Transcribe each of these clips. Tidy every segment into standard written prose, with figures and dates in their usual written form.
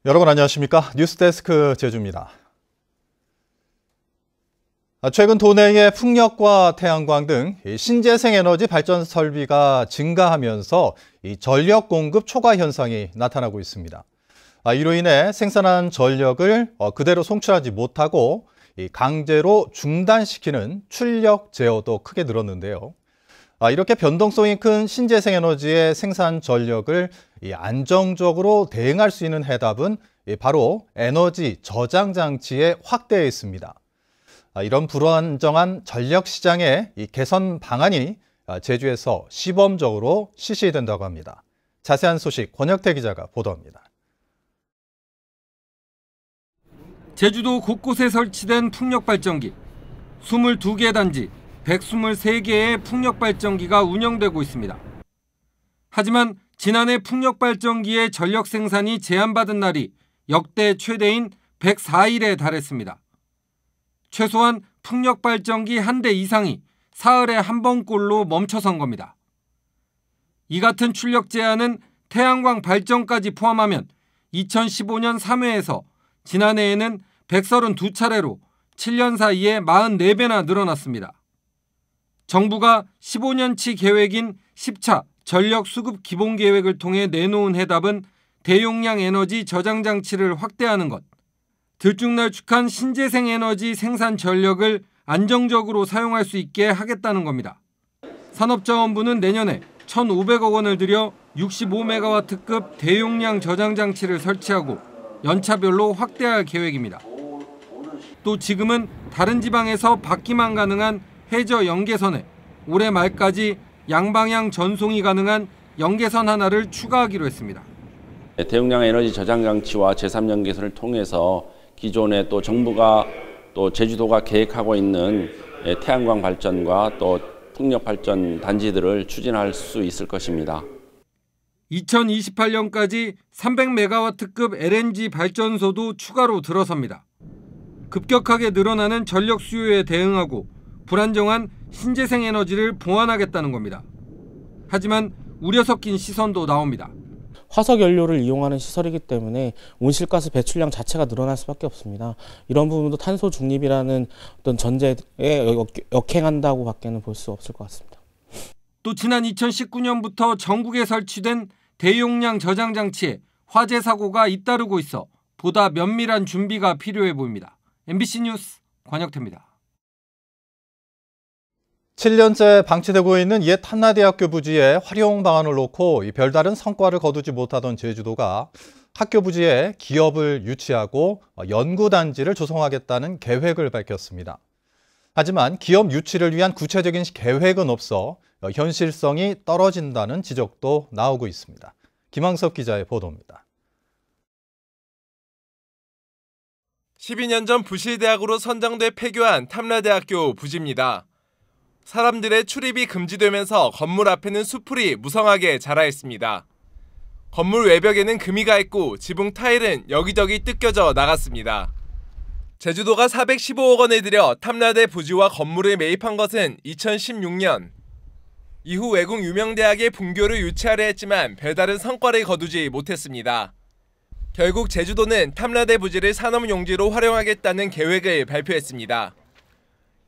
여러분 안녕하십니까? 뉴스데스크 제주입니다. 최근 도내의 풍력과 태양광 등 신재생 에너지 발전 설비가 증가하면서 전력 공급 초과 현상이 나타나고 있습니다. 이로 인해 생산한 전력을 그대로 송출하지 못하고 강제로 중단시키는 출력 제어도 크게 늘었는데요. 이렇게 변동성이 큰 신재생 에너지의 생산 전력을 안정적으로 대응할 수 있는 해답은 바로 에너지 저장 장치의 확대에 있습니다. 이런 불안정한 전력 시장의 개선 방안이 제주에서 시범적으로 실시된다고 합니다. 자세한 소식 권혁태 기자가 보도합니다. 제주도 곳곳에 설치된 풍력발전기, 22개 단지, 123개의 풍력발전기가 운영되고 있습니다. 하지만 지난해 풍력발전기의 전력 생산이 제한받은 날이 역대 최대인 104일에 달했습니다. 최소한 풍력발전기 한 대 이상이 사흘에 한 번꼴로 멈춰선 겁니다. 이 같은 출력 제한은 태양광 발전까지 포함하면 2015년 3회에서 지난해에는 132차례로 7년 사이에 44배나 늘어났습니다. 정부가 15년치 계획인 10차 전력 수급 기본 계획을 통해 내놓은 해답은 대용량 에너지 저장 장치를 확대하는 것, 들쭉날쭉한 신재생 에너지 생산 전력을 안정적으로 사용할 수 있게 하겠다는 겁니다. 산업자원부는 내년에 1,500억 원을 들여 65메가와트급 대용량 저장 장치를 설치하고 연차별로 확대할 계획입니다. 또 지금은 다른 지방에서 받기만 가능한 해저 연계선에 올해 말까지 양방향 전송이 가능한 연계선 하나를 추가하기로 했습니다. 대용량 에너지 저장 장치와 제3연계선을 통해서 기존에 또 정부가 또 제주도가 계획하고 있는 태양광 발전과 또 풍력 발전 단지들을 추진할 수 있을 것입니다. 2028년까지 300메가와트급 LNG 발전소도 추가로 들어섭니다. 급격하게 늘어나는 전력 수요에 대응하고 불안정한 신재생 에너지를 보완하겠다는 겁니다. 하지만 우려 섞인 시선도 나옵니다. 화석 연료를 이용하는 시설이기 때문에 온실가스 배출량 자체가 늘어날 수밖에 없습니다. 이런 부분도 탄소 중립이라는 어떤 전제에 역행한다고 밖에는 볼 수 없을 것 같습니다. 또 지난 2019년부터 전국에 설치된 대용량 저장 장치에 화재 사고가 잇따르고 있어 보다 면밀한 준비가 필요해 보입니다. MBC 뉴스 권혁태입니다. 7년째 방치되고 있는 옛 한라대학교 부지의 활용 방안을 놓고 별다른 성과를 거두지 못하던 제주도가 학교 부지에 기업을 유치하고 연구단지를 조성하겠다는 계획을 밝혔습니다. 하지만 기업 유치를 위한 구체적인 계획은 없어 현실성이 떨어진다는 지적도 나오고 있습니다. 김항섭 기자의 보도입니다. 12년 전 부실대학으로 선정돼 폐교한 탐라대학교 부지입니다. 사람들의 출입이 금지되면서 건물 앞에는 수풀이 무성하게 자라 있습니다. 건물 외벽에는 금이 가 있고 지붕 타일은 여기저기 뜯겨져 나갔습니다. 제주도가 415억 원을 들여 탐라대 부지와 건물을 매입한 것은 2016년. 이후 외국 유명 대학의 분교를 유치하려 했지만 별다른 성과를 거두지 못했습니다. 결국 제주도는 탐라대 부지를 산업용지로 활용하겠다는 계획을 발표했습니다.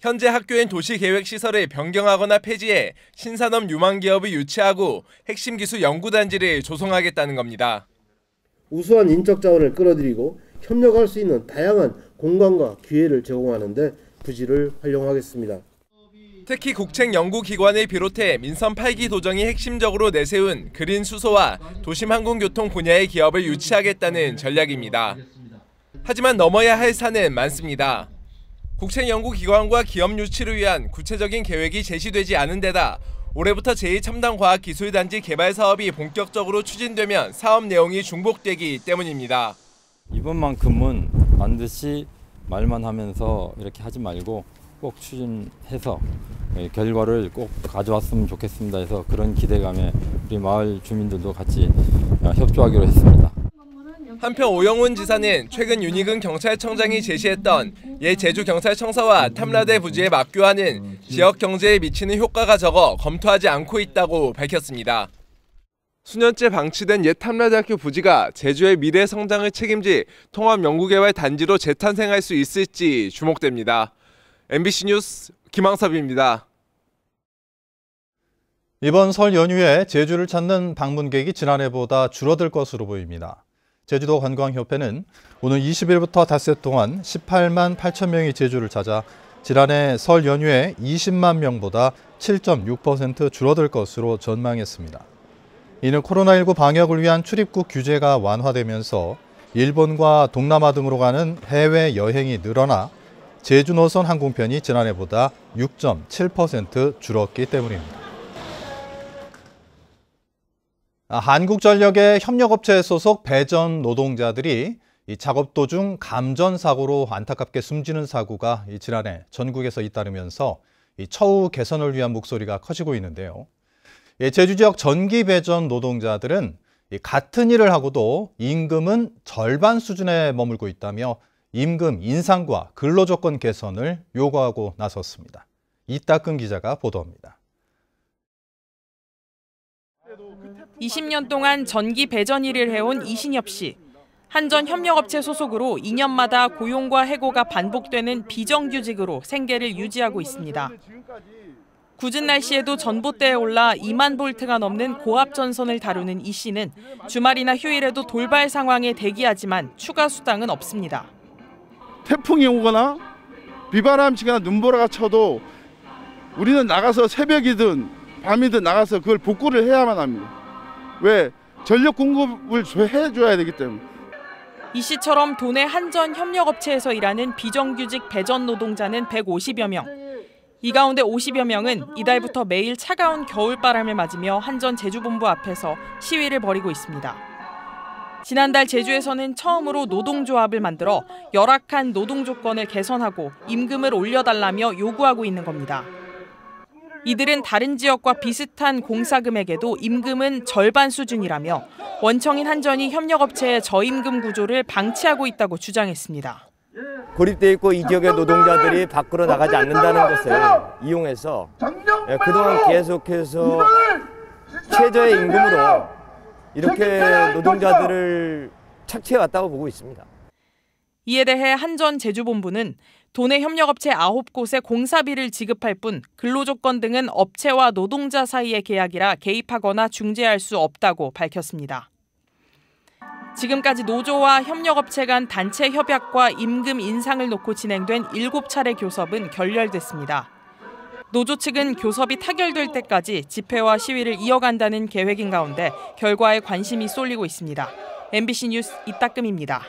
현재 학교엔 도시계획시설을 변경하거나 폐지해 신산업 유망기업을 유치하고 핵심 기술 연구단지를 조성하겠다는 겁니다. 우수한 인적 자원을 끌어들이고 협력할 수 있는 다양한 공간과 기회를 제공하는 데 부지를 활용하겠습니다. 특히 국책연구기관을 비롯해 민선 8기 도정이 핵심적으로 내세운 그린 수소와 도심 항공교통 분야의 기업을 유치하겠다는 전략입니다. 하지만 넘어야 할 산은 많습니다. 국책연구기관과 기업 유치를 위한 구체적인 계획이 제시되지 않은 데다 올해부터 제2첨단과학기술단지 개발 사업이 본격적으로 추진되면 사업 내용이 중복되기 때문입니다. 이번만큼은 반드시 말만 하면서 이렇게 하지 말고 꼭 추진해서 결과를 꼭 가져왔으면 좋겠습니다 해서 그런 기대감에 우리 마을 주민들도 같이 협조하기로 했습니다. 한편 오영훈 지사는 최근 윤희근 경찰청장이 제시했던 옛 제주경찰청사와 탐라대 부지의 맞교환은 지역 경제에 미치는 효과가 적어 검토하지 않고 있다고 밝혔습니다. 수년째 방치된 옛 탐라대학교 부지가 제주의 미래 성장을 책임질 통합연구개발 단지로 재탄생할 수 있을지 주목됩니다. MBC 뉴스 김항섭입니다. 이번 설 연휴에 제주를 찾는 방문객이 지난해보다 줄어들 것으로 보입니다. 제주도 관광협회는 오늘 20일부터 닷새 동안 18만 8천 명이 제주를 찾아 지난해 설 연휴에 20만 명보다 7.6% 줄어들 것으로 전망했습니다. 이는 코로나19 방역을 위한 출입국 규제가 완화되면서 일본과 동남아 등으로 가는 해외 여행이 늘어나 제주 노선 항공편이 지난해보다 6.7% 줄었기 때문입니다. 한국전력의 협력업체 소속 배전 노동자들이 이 작업 도중 감전 사고로 안타깝게 숨지는 사고가 지난해 전국에서 잇따르면서 이 처우 개선을 위한 목소리가 커지고 있는데요. 제주 지역 전기 배전 노동자들은 같은 일을 하고도 임금은 절반 수준에 머물고 있다며 임금 인상과 근로조건 개선을 요구하고 나섰습니다. 이따금 기자가 보도합니다. 20년 동안 전기 배전 일을 해온 이신엽 씨. 한전 협력업체 소속으로 2년마다 고용과 해고가 반복되는 비정규직으로 생계를 유지하고 있습니다. 굳은 날씨에도 전봇대에 올라 2만 볼트가 넘는 고압 전선을 다루는 이 씨는 주말이나 휴일에도 돌발 상황에 대기하지만 추가 수당은 없습니다. 태풍이 오거나 비바람 치거나 눈보라가 쳐도 우리는 나가서 새벽이든 밤이든 나가서 그걸 복구를 해야만 합니다. 왜? 전력 공급을 해줘야 되기 때문에. 이 씨처럼 도내 한전 협력업체에서 일하는 비정규직 배전 노동자는 150여 명. 이 가운데 50여 명은 이달부터 매일 차가운 겨울바람을 맞으며 한전 제주본부 앞에서 시위를 벌이고 있습니다. 지난달 제주에서는 처음으로 노동조합을 만들어 열악한 노동 조건을 개선하고 임금을 올려달라며 요구하고 있는 겁니다. 이들은 다른 지역과 비슷한 공사 금액에도 임금은 절반 수준이라며 원청인 한전이 협력업체의 저임금 구조를 방치하고 있다고 주장했습니다. 고립돼 있고 이 지역의 노동자들이 밖으로 나가지 않는다는 것을 이용해서 그동안 계속해서 최저의 임금으로 이렇게 노동자들을 착취해왔다고 보고 있습니다. 이에 대해 한전 제주본부는 도내 협력업체 9곳에 공사비를 지급할 뿐 근로조건 등은 업체와 노동자 사이의 계약이라 개입하거나 중재할 수 없다고 밝혔습니다. 지금까지 노조와 협력업체 간 단체 협약과 임금 인상을 놓고 진행된 7차례 교섭은 결렬됐습니다. 노조 측은 교섭이 타결될 때까지 집회와 시위를 이어간다는 계획인 가운데 결과에 관심이 쏠리고 있습니다. MBC 뉴스 이따금입니다.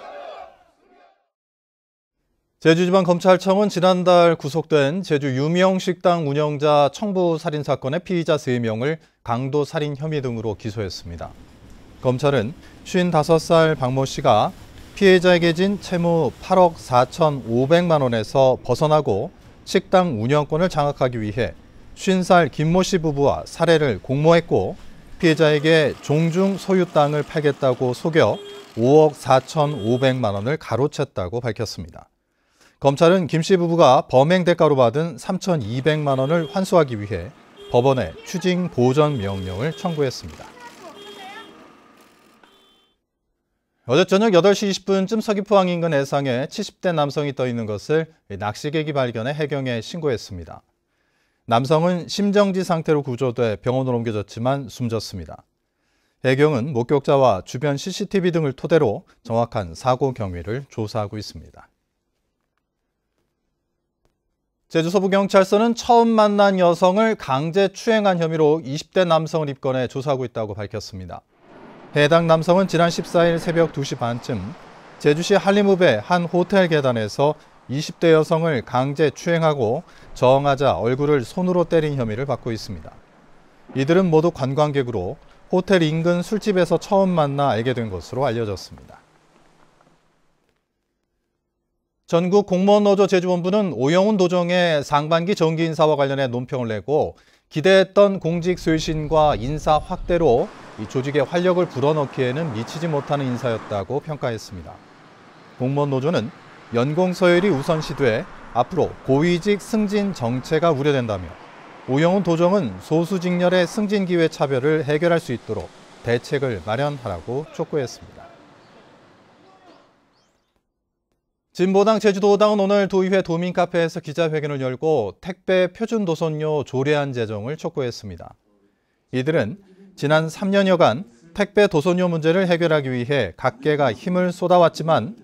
제주지방검찰청은 지난달 구속된 제주 유명 식당 운영자 청부 살인 사건의 피의자 3명을 강도 살인 혐의 등으로 기소했습니다. 검찰은 55살 박모 씨가 피해자에게 진 채무 8억 4,500만 원에서 벗어나고 식당 운영권을 장악하기 위해 50살 김모 씨 부부와 살해를 공모했고 피해자에게 종중 소유 땅을 팔겠다고 속여 5억 4,500만 원을 가로챘다고 밝혔습니다. 검찰은 김 씨 부부가 범행 대가로 받은 3,200만 원을 환수하기 위해 법원에 추징 보전 명령을 청구했습니다. 어제 저녁 8시 20분쯤 서귀포항 인근 해상에 70대 남성이 떠 있는 것을 낚시객이 발견해 해경에 신고했습니다. 남성은 심정지 상태로 구조돼 병원으로 옮겨졌지만 숨졌습니다. 해경은 목격자와 주변 CCTV 등을 토대로 정확한 사고 경위를 조사하고 있습니다. 제주 서부경찰서는 처음 만난 여성을 강제 추행한 혐의로 20대 남성을 입건해 조사하고 있다고 밝혔습니다. 해당 남성은 지난 14일 새벽 2시 반쯤 제주시 한림읍의 한 호텔 계단에서 20대 여성을 강제 추행하고 저항하자 얼굴을 손으로 때린 혐의를 받고 있습니다. 이들은 모두 관광객으로 호텔 인근 술집에서 처음 만나 알게 된 것으로 알려졌습니다. 전국 공무원노조 제주본부는 오영훈 도정의 상반기 정기 인사와 관련해 논평을 내고 기대했던 공직 쇄신과 인사 확대로 이 조직의 활력을 불어넣기에는 미치지 못하는 인사였다고 평가했습니다. 공무원노조는 연공 서열이 우선시돼 앞으로 고위직 승진 정체가 우려된다며 오영훈 도정은 소수직렬의 승진 기회 차별을 해결할 수 있도록 대책을 마련하라고 촉구했습니다. 진보당 제주도당은 오늘 도의회 도민카페에서 기자회견을 열고 택배 표준도선료 조례안 제정을 촉구했습니다. 이들은 지난 3년여간 택배 도선료 문제를 해결하기 위해 각계가 힘을 쏟아왔지만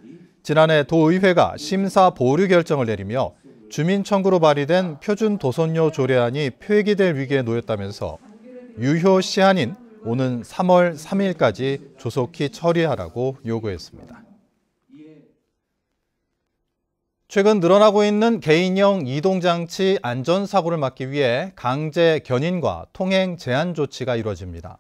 지난해 도의회가 심사 보류 결정을 내리며 주민 청구로 발의된 표준 도선료 조례안이 폐기될 위기에 놓였다면서 유효 시한인 오는 3월 3일까지 조속히 처리하라고 요구했습니다. 최근 늘어나고 있는 개인형 이동장치 안전사고를 막기 위해 강제 견인과 통행 제한 조치가 이뤄집니다.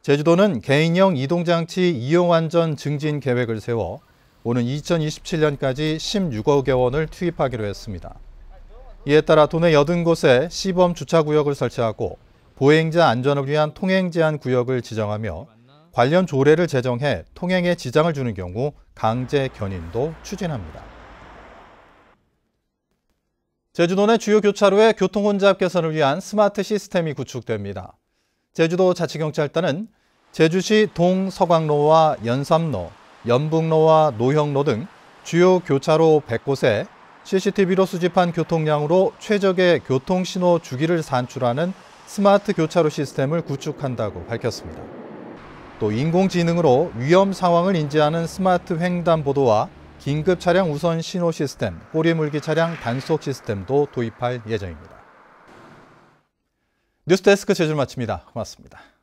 제주도는 개인형 이동장치 이용안전 증진 계획을 세워 오는 2027년까지 16억여 원을 투입하기로 했습니다. 이에 따라 도내 80곳에 시범 주차구역을 설치하고 보행자 안전을 위한 통행 제한 구역을 지정하며 관련 조례를 제정해 통행에 지장을 주는 경우 강제 견인도 추진합니다. 제주도 내 주요 교차로의 교통혼잡 개선을 위한 스마트 시스템이 구축됩니다. 제주도 자치경찰단은 제주시 동서강로와 연삼로, 연북로와 노형로 등 주요 교차로 100곳에 CCTV로 수집한 교통량으로 최적의 교통신호 주기를 산출하는 스마트 교차로 시스템을 구축한다고 밝혔습니다. 또 인공지능으로 위험 상황을 인지하는 스마트 횡단보도와 긴급 차량 우선 신호 시스템, 꼬리물기 차량 단속 시스템도 도입할 예정입니다. 뉴스데스크 제주를 마칩니다. 고맙습니다.